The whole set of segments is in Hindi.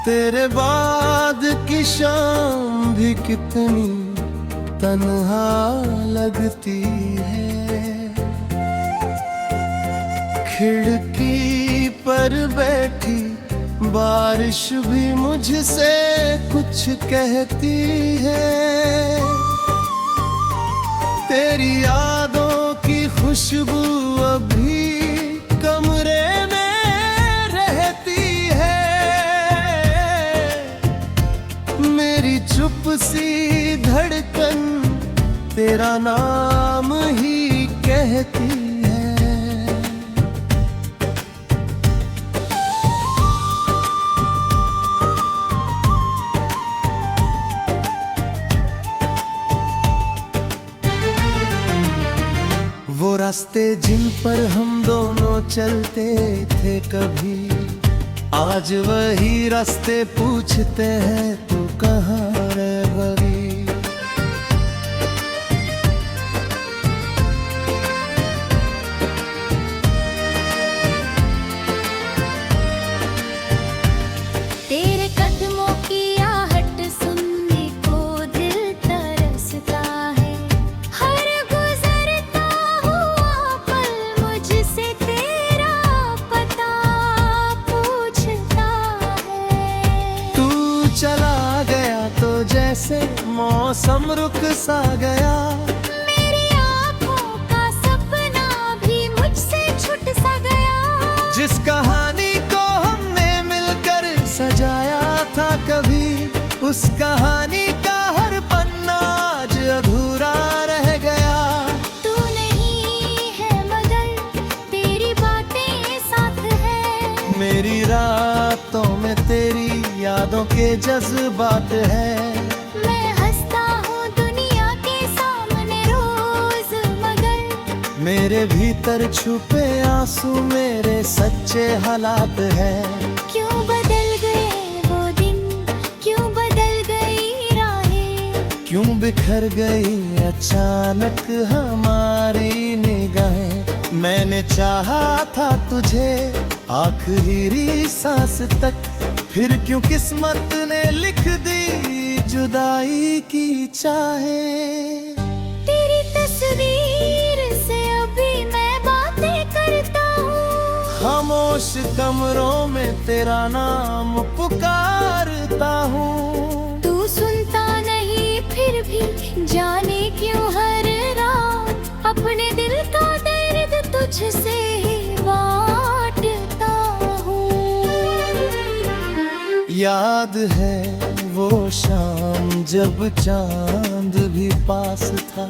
तेरे बाद की शाम भी कितनी तन्हा लगती है। खिड़की पर बैठी बारिश भी मुझसे कुछ कहती है। तेरी यादों की खुशबू अभी कमरे में रहती है। मेरी चुप सी धड़कन तेरा नाम ही कहती है। वो रास्ते जिन पर हम दोनों चलते थे कभी, आज वही रास्ते पूछते हैं तू कहाँ रह गई। तेरे कदमों की आहट सुनने को दिल तरसता है। हर गुजरता हुआ पल मुझसे तेरा पता पूछता है। तू चला गया तो जैसे मौसम रुक सा गया। मेरी आँखों का सपना भी मुझसे छूट सा गया। जिस कहानी को हमने मिलकर सजाया था कभी, उस कहानी का हर पन्ना आज अधूरा रह गया। तू नहीं है मगर तेरी बातें साथ है। मेरी रातों में तेरी यादों के जज्बात है। मैं हंसता हूँ दुनिया के सामने रोज मगर मेरे भीतर छुपे आंसू मेरे सच्चे हालात है। क्यों बदल गए वो दिन, क्यों बदल गई राहें। क्यों बिखर गई अचानक हमारी निगाहें। मैंने चाहा था तुझे आखिरी सांस तक, फिर क्यों किस्मत ने लिख दी जुदाई की चाहें। तेरी तस्वीर से अभी मैं बातें करता हूँ। खामोश कमरों में तेरा नाम पुकारता हूँ। तू सुनता नहीं फिर भी जाने क्यों हर रात अपने दिल का दर्द तुझसे ही बांटता हूँ। याद है वो शाम जब चांद भी पास था।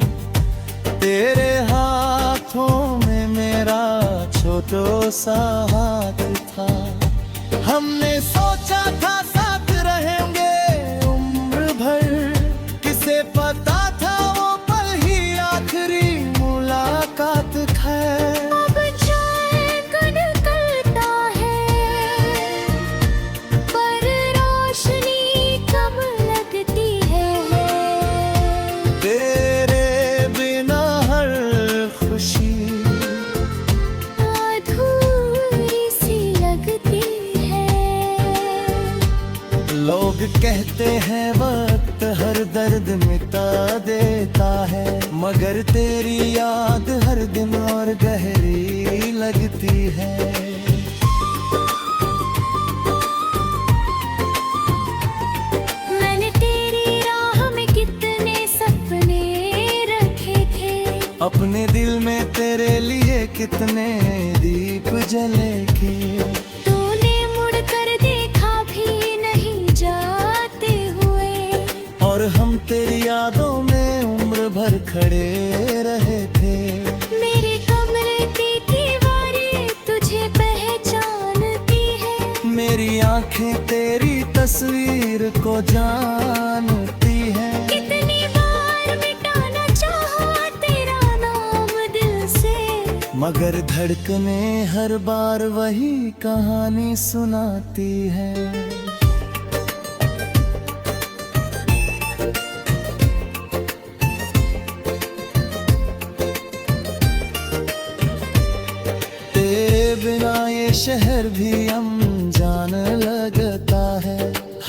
तेरे हाथों में मेरा छोटो सा हाथ था। हमने सोचा था साथ रहेंगे उम्र भर। किसे पता था वो पल ही आखिरी मुलाकात है। अब चैन निकलता है पर रोशनी कब लगती है। तेरे बिना हर खुशी अधूरी सी लगती है। लोग कहते हैं वक्त हर दर्द मिटा देता है, मगर तेरी याद हर दिन और गहरी लगती है। मैंने तेरी राह में कितने सपने रखे थे। अपने दिल में तेरे लिए कितने दीप जले थे। तूने मुड़कर देखा भी नहीं जाते हुए, और हम तेरी यादों में उम्र भर खड़े रहे थे। मेरे कमरे की दीवारें तुझे पहचानती है। मेरी आंखें तेरी तस्वीर को जानती है। कितनी बार मिटाना चाहा तेरा नाम दिल से, मगर धड़कने हर बार वही कहानी सुनाती है। तेरे बिना ये शहर भी अनजान लगता है।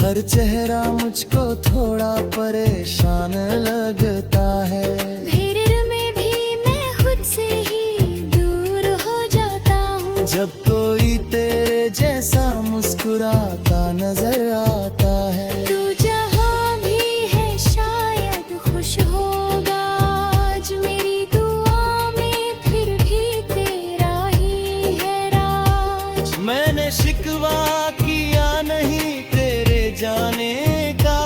हर चेहरा मुझको थोड़ा परेशान लगता है। भीड़ में भी मैं खुद से ही दूर हो जाता हूँ। जब कोई तेरे जैसा मुस्कुराता नजर आता है। तू जहाँ भी है शायद खुश होगा आज मेरी दुआ में, फिर भी तेरा ही है राज। मैंने शिकवा किया नहीं तेरे जाने का,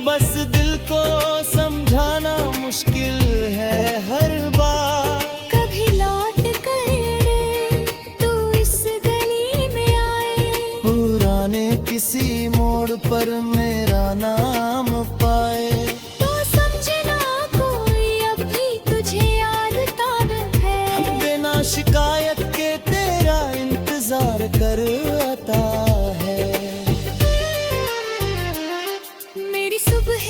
बस दिल को समझाना मुश्किल है हर बार। कभी लौट कर तू इस गली में आए, पुराने किसी मोड़ पर मेरा नाम पाए। तो समझना कोई अब भी तुझे याद ताब है। बिना शिकायत के तेरा इंतजार कर आता है। मेरी सुबह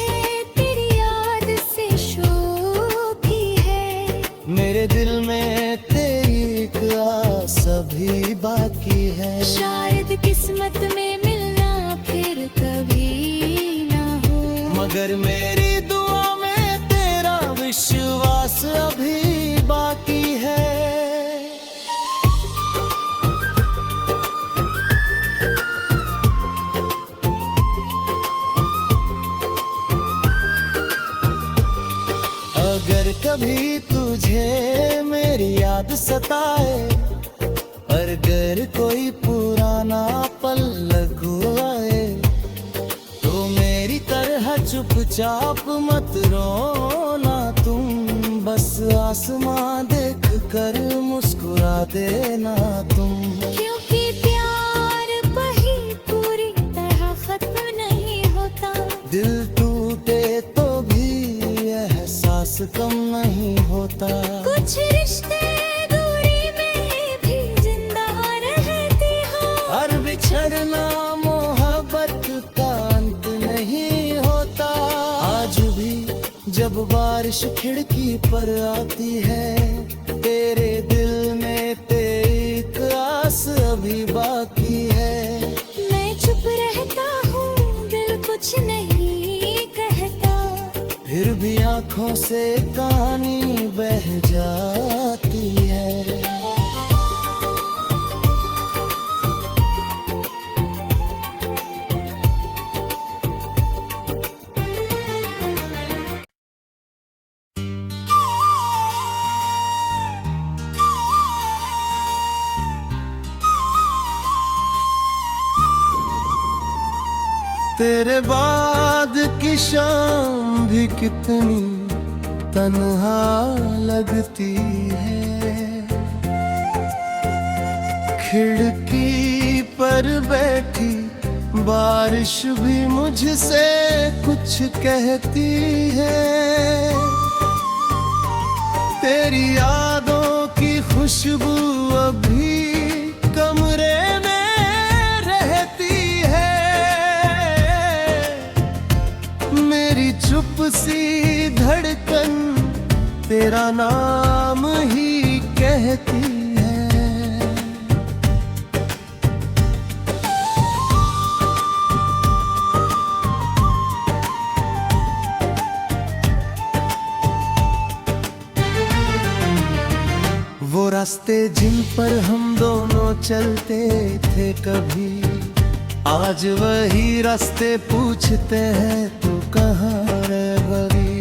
तेरी याद से शोभी है। मेरे दिल में तेरी एक आस अभी बाकी है। शायद किस्मत में मिलना फिर कभी ना हो, मगर मेरी दुआ में तेरा विश्वास अभी बाकी है। अगर कभी तुझे मेरी याद सताए, और अगर कोई पुराना पल लगू आए, तो मेरी तरह चुपचाप मत रोना तुम। बस आसमां देख कर मुस्कुरा देना तुम। क्योंकि प्यार कहीं पूरी तरह खत्म नहीं होता। दिल टूटे तो भी एहसास कम नहीं होता। कुछ रिश्ते दूरी में भी जिंदा रहते हो। हर बिछड़ना मोहब्बत का अंत नहीं होता। आज भी जब बारिश खिड़की पर आती है, तेरे दिल में तेरी आस अभी बाकी है। मैं चुप रहता हूँ, दिल कुछ नहीं कहता। फिर भी आंखों से कहानी बह जाती है। तेरे बाद की शाम भी कितनी तन्हा लगती है। खिड़की पर बैठी बारिश भी मुझसे कुछ कहती है। तेरी यादों की खुशबू अभी कमरे में रहती है। मेरी चुप सी धड़कन तेरा नाम ही कहती है। वो रास्ते जिन पर हम दोनों चलते थे कभी, आज वही रास्ते पूछते हैं तू कहाँ रह गई।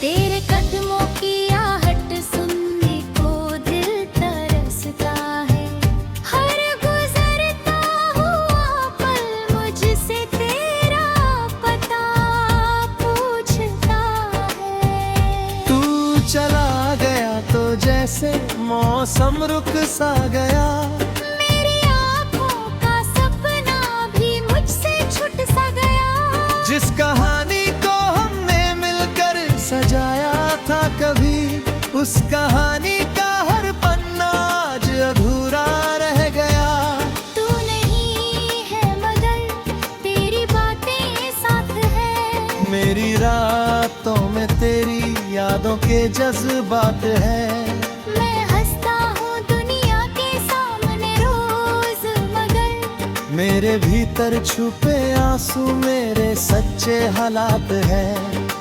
तेरे कदमों की आहट सुनने को दिल तरसता है। हर गुजरता हुआ पल मुझसे तेरा पता पूछता है। तू चला गया तो जैसे मौसम रुक सा गया। मेरी आँखों का सपना भी मुझसे छूट सा गया। जिस कहानी को हमने मिलकर सजाया था कभी, उस कहानी का हर पन्ना आज अधूरा रह गया। तू नहीं है मगर तेरी बातें साथ है। मेरी रातों में तेरी याद यादों के जज्बात है। मैं हंसता हूँ दुनिया के सामने रोज, मगर मेरे भीतर छुपे आंसू मेरे सच्चे हालात है।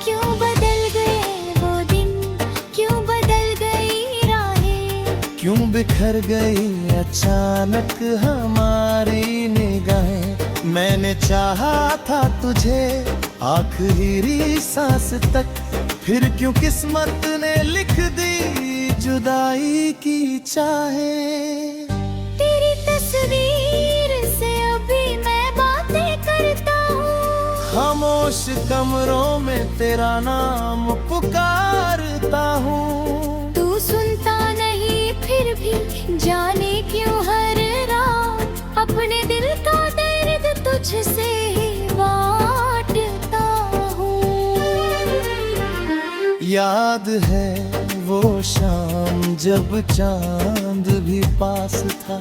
क्यों बदल गए वो दिन, क्यों बदल गई राहें, क्यों बिखर गई अचानक हमारी निगाहें। मैंने चाहा था तुझे आखिरी सांस तक, फिर क्यों किस्मत ने लिख दी जुदाई की चाहें। तेरी तस्वीर से अभी मैं बातें करता हूँ, खामोश कमरों में तेरा नाम पुकारता हूँ। तू सुनता नहीं फिर भी जाने क्यों हर रात अपने दिल का दर्द तुझसे ही बांटता हूँ। याद है वो शाम जब चांद भी पास था,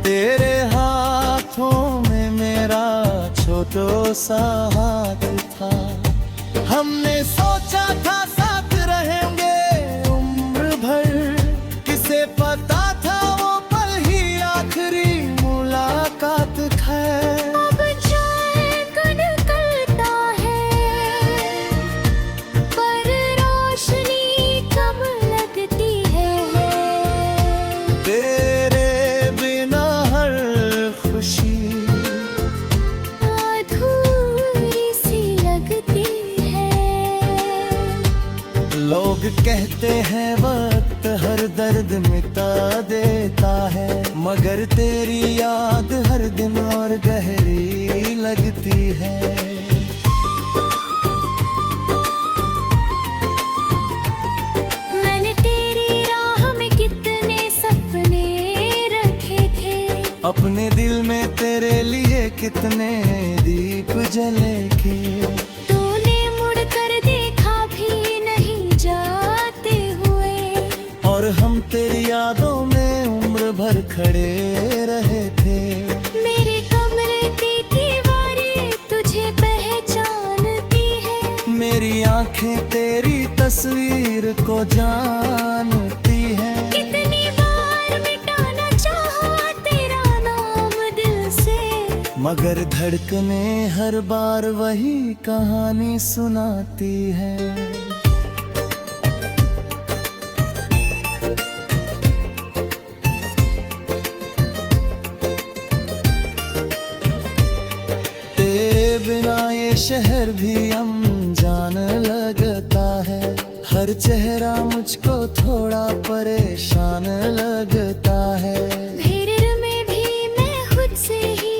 तेरे हाथों में मेरा छोटो सा हाथ था। हमने सोचा था साथ रहेंगे उम्र भर, किसे पता था वो पल ही आखिरी मुलाकात है। अब चैन निकलता है पर रोशनी कब लगती है। तेरे बिना हर खुशी अधूरी सी लगती है। लोग कहते हैं वक्त हर दर्द मिटा देता है, मगर तेरी याद हर दिन और गहरी लगती है। मैंने तेरी राह में कितने सपने रखे थे, अपने दिल में तेरे लिए कितने दीप जले थे। तूने मुड़ कर देखा भी नहीं जाते हुए, और हम तेरी यादों में उम्र भर खड़े रहे थे। मेरे कमरे की दीवारें तुझे पहचानती है, मेरी आंखें तेरी तस्वीर को जानती है। कितनी बार मिटाना चाहा तेरा नाम दिल से, मगर धड़कने हर बार वही कहानी सुनाती है। तेरे बिना ये शहर भी अनजान लगता है, हर चेहरा मुझको थोड़ा परेशान लगता है। भीड़ में भी मैं खुद से ही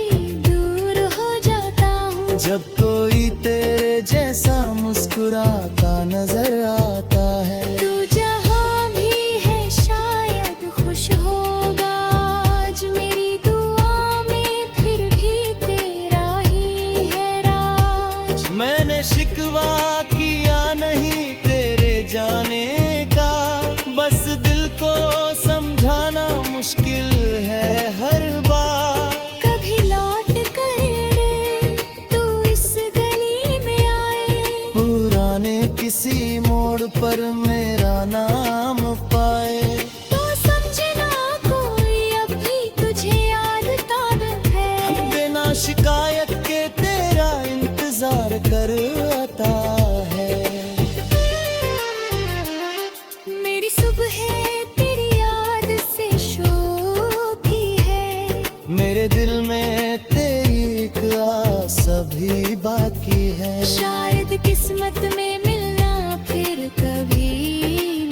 दूर हो जाता हूँ, जब कोई तेरे जैसा मुस्कुराता नजर आता है। तू जहाँ भी है शायद खुश होगा आज, मेरी दुआ में फिर भी तेरा ही है राज। मैंने शिकवा किया नहीं तेरे जाने का, बस दिल को समझाना मुश्किल है हर बार। कभी लौट कर तू इस गली में आए, पुराने किसी मोड़ पर मेरा नाम पाए, तो समझना कोई अब भी तुझे याद ताब है। बिना शिकायत के तेरा इंतजार कर आता है। मेरी सुबह तेरी याद से शोभी है, मेरे दिल में तेरी एक आस अभी बाकी है। शायद किस्मत में मिलना फिर कभी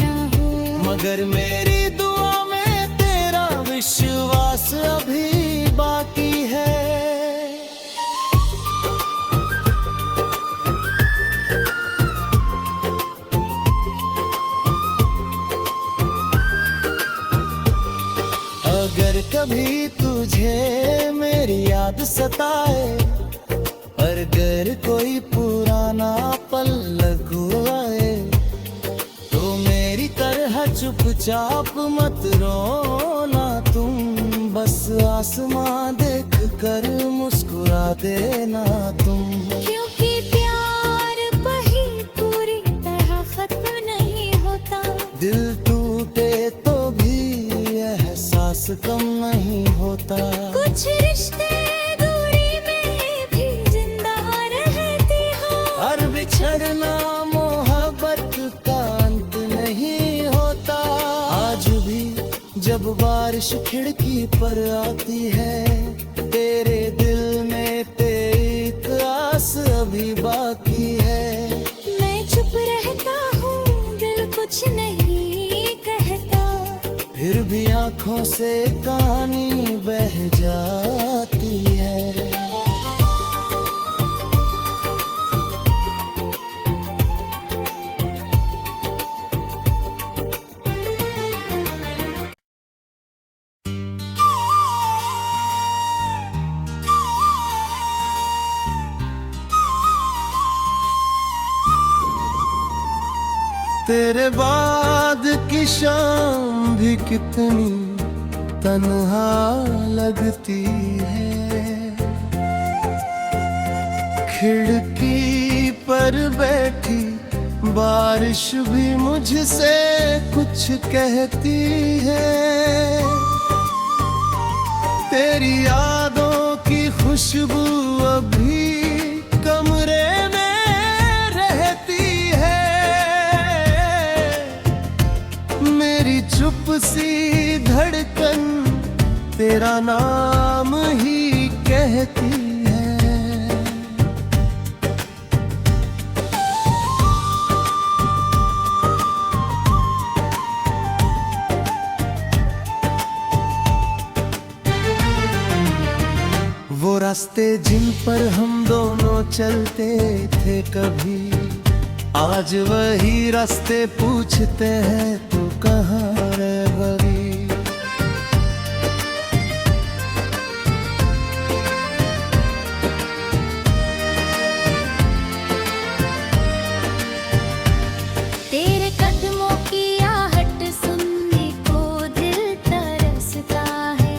ना हो, मगर मेरी दुआ में तेरा विश्वास अभी बाकी है। अगर कभी तुझे मेरी याद सताए, पर अगर कोई पुराना पल लगू आए, तो मेरी तरह चुपचाप मत रोना तुम, बस आसमां देख कर मुस्कुरा देना तुम। क्योंकि प्यार वही पूरी तरह खत्म नहीं कम नहीं होता। कुछ रिश्ते दूरी में भी जिंदा रहती हो। हर बिछड़ना मोहब्बत का अंत नहीं होता। आज भी जब बारिश खिड़की पर आती है, तेरे दिल में एक आस अभी बाकी है। मैं चुप रहता हूँ, दिल कुछ नहीं कहता। फिर भी आंखों से कहानी बह जाती है। तेरे बाद की शाम भी कितनी तन्हा लगती है। खिड़की पर बैठी बारिश भी मुझसे कुछ कहती है। तेरी यादों की खुशबू अभी कमरे में रहती है। मेरी चुप सी धड़कन तेरा नाम ही कहती है। वो रास्ते जिन पर हम दोनों चलते थे कभी, आज वही रास्ते पूछते हैं तू कहाँ रह गई। तेरे कदमों की आहट सुनने को दिल तरसता है।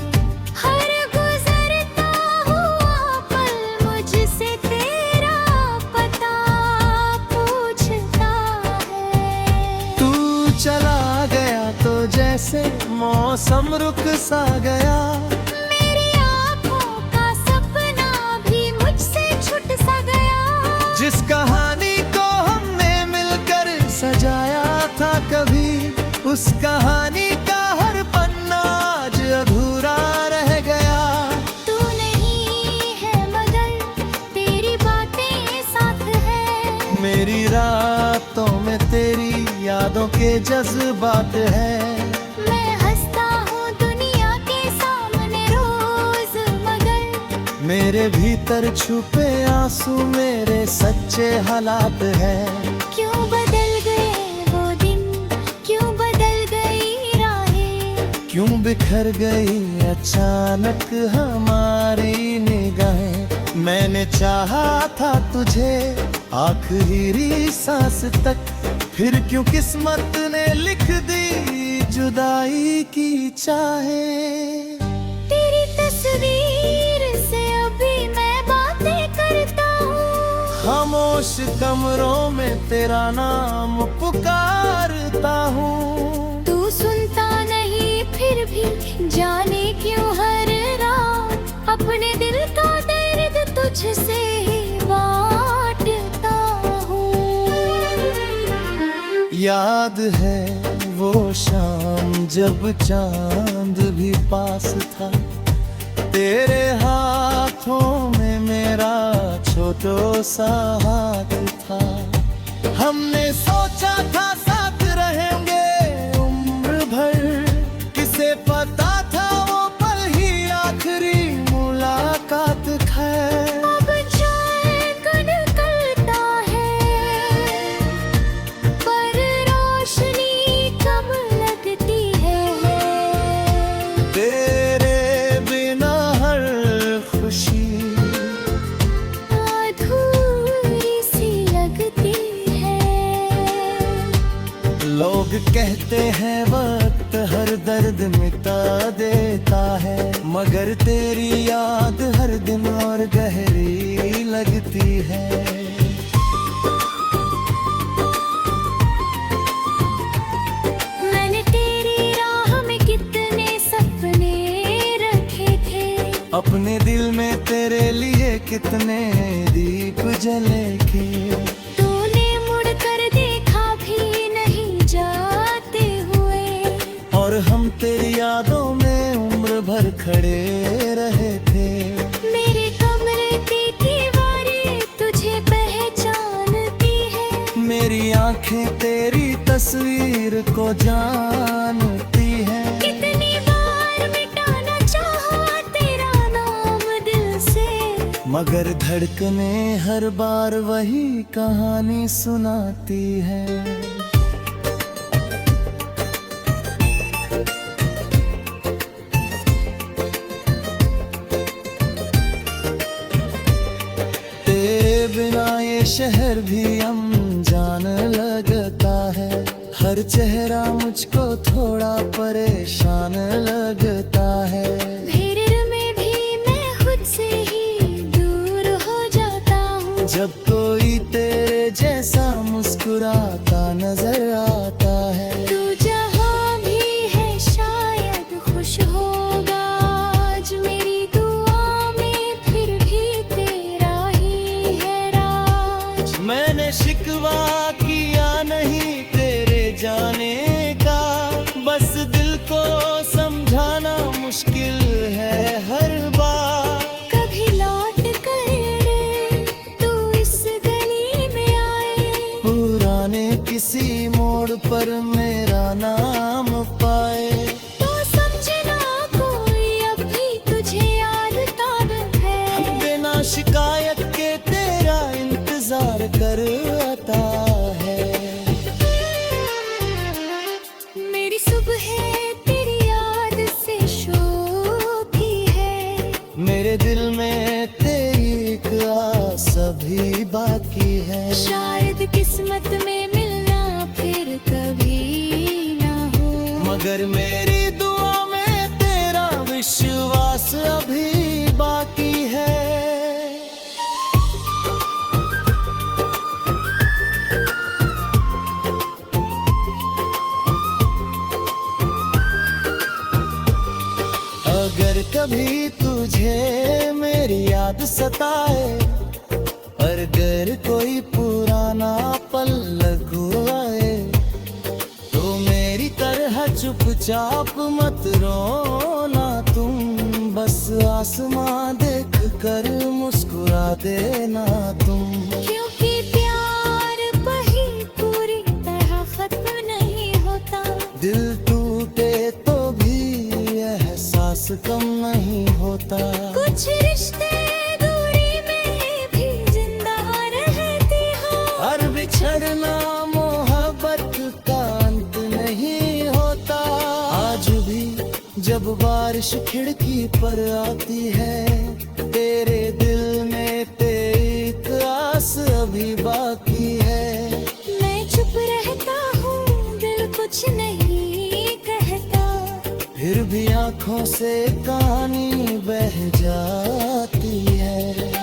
हर गुजरता हुआ पल मुझसे तेरा पता पूछता है। तू चला गया तो जैसे मौसम रुक सा गया। मेरी आँखों का सपना भी मुझसे छूट सा गया। जिस कहानी को हमने मिलकर सजाया था कभी, उस कहानी का हर पन्ना आज अधूरा रह गया। तू नहीं है मगर तेरी बातें साथ है। मेरी रातों में तेरी यादों के जज्बात है। मैं हंसता हूँ दुनिया के सामने रोज, मगर मेरे भीतर छुपे आंसू मेरे सच्चे हालात है। क्यों बदल गए वो दिन, क्यों बदल गई राहें। क्यों बिखर गई अचानक हमारी निगाहें। मैंने चाहा था तुझे आखिरी सांस तक, फिर क्यों किस्मत ने लिख दी जुदाई की चाहें। तेरी तस्वीर से अभी मैं बातें करता हूँ। खामोश कमरों में तेरा नाम पुकारता हूँ। तू सुनता नहीं फिर भी जाने क्यों हर रात अपने दिल का दर्द तुझसे ही बांटता हूँ। याद है वो शाम जब चांद भी पास था। तेरे हाथों में मेरा छोटो सा हाथ था। हमने सोचा था साथ रहेंगे उम्र भर। किसे पता था वो पल ही आखिरी मुलाकात है। अब चैन निकलता है, पर रोशनी कब लगती है। तेरे बिना हर खुशी अधूरी सी लगती है। लोग कहते हैं वक्त हर दर्द मिटा देता है, मगर तेरी याद हर दिन और गहरी लगती है। मैंने तेरी राह में कितने सपने अपने दिल में तेरे लिए कितने दीप जले थे। तूने मुड़ कर देखा भी नहीं जाते हुए, और हम तेरी यादों में उम्र भर खड़े रहे थे। मेरे कमरे की दीवारें तुझे पहचानती है, मेरी आंखें तेरी तस्वीर को जानती है। कितनी बार मिटाना चाहा तेरा नाम दिल से, मगर धड़कने हर बार वही कहानी सुनाती है। तेरे बिना ये शहर भी अनजान लगता है, हर चेहरा मुझको थोड़ा परेशान लगता है। भीड़ में भी मैं खुद से ही दूर हो जाता हूँ, जब कोई तेरे जैसा मुस्कुराता नजर आता है। तू जहाँ भी है शायद खुश होगा आज, मेरी दुआ में फिर भी तेरा ही है राज। मैंने शिकवा किया नहीं तेरे जाने का, बस दिल को समझाना मुश्किल है हर बार। कभी लौट कर तू इस गली में आए, पुराने किसी मोड़ पर मेरा नाम पाए, तो समझना कोई अब भी तुझे याद ताब है। बिना शिकायत के तेरा इंतजार कर आता है। मेरी सुबह तेरी याद से शोभी है, मेरे दिल में तेरी एक आस अभी बाकी है। शायद किस्मत में मिलना फिर कभी ना हो, मगर मेरी दुआ में तेरा विश्वास अभी बाकी है। अगर कभी तुझे मेरी याद सताए, और अगर कोई पुराना पल लगवाए, तो मेरी तरह चुपचाप मत रोना तुम, बस आसमां देख कर मुस्कुरा देना तुम। क्योंकि प्यार वही पूरी तरह खत्म नहीं होता, दिल टूटे तो भी एहसास कम नहीं होता। कुछ रिश्ते दूरी में भी जिंदा रहते हो, हर बिछड़ना मोहब्बत का अंत नहीं होता। आज भी जब बारिश खिड़की पर आती है, तेरे दिल में तेरी आस अभी बाकी है। मैं चुप रहता हूँ, दिल कुछ नहीं कहता, फिर भी आंखों से कहानी बह जाती है।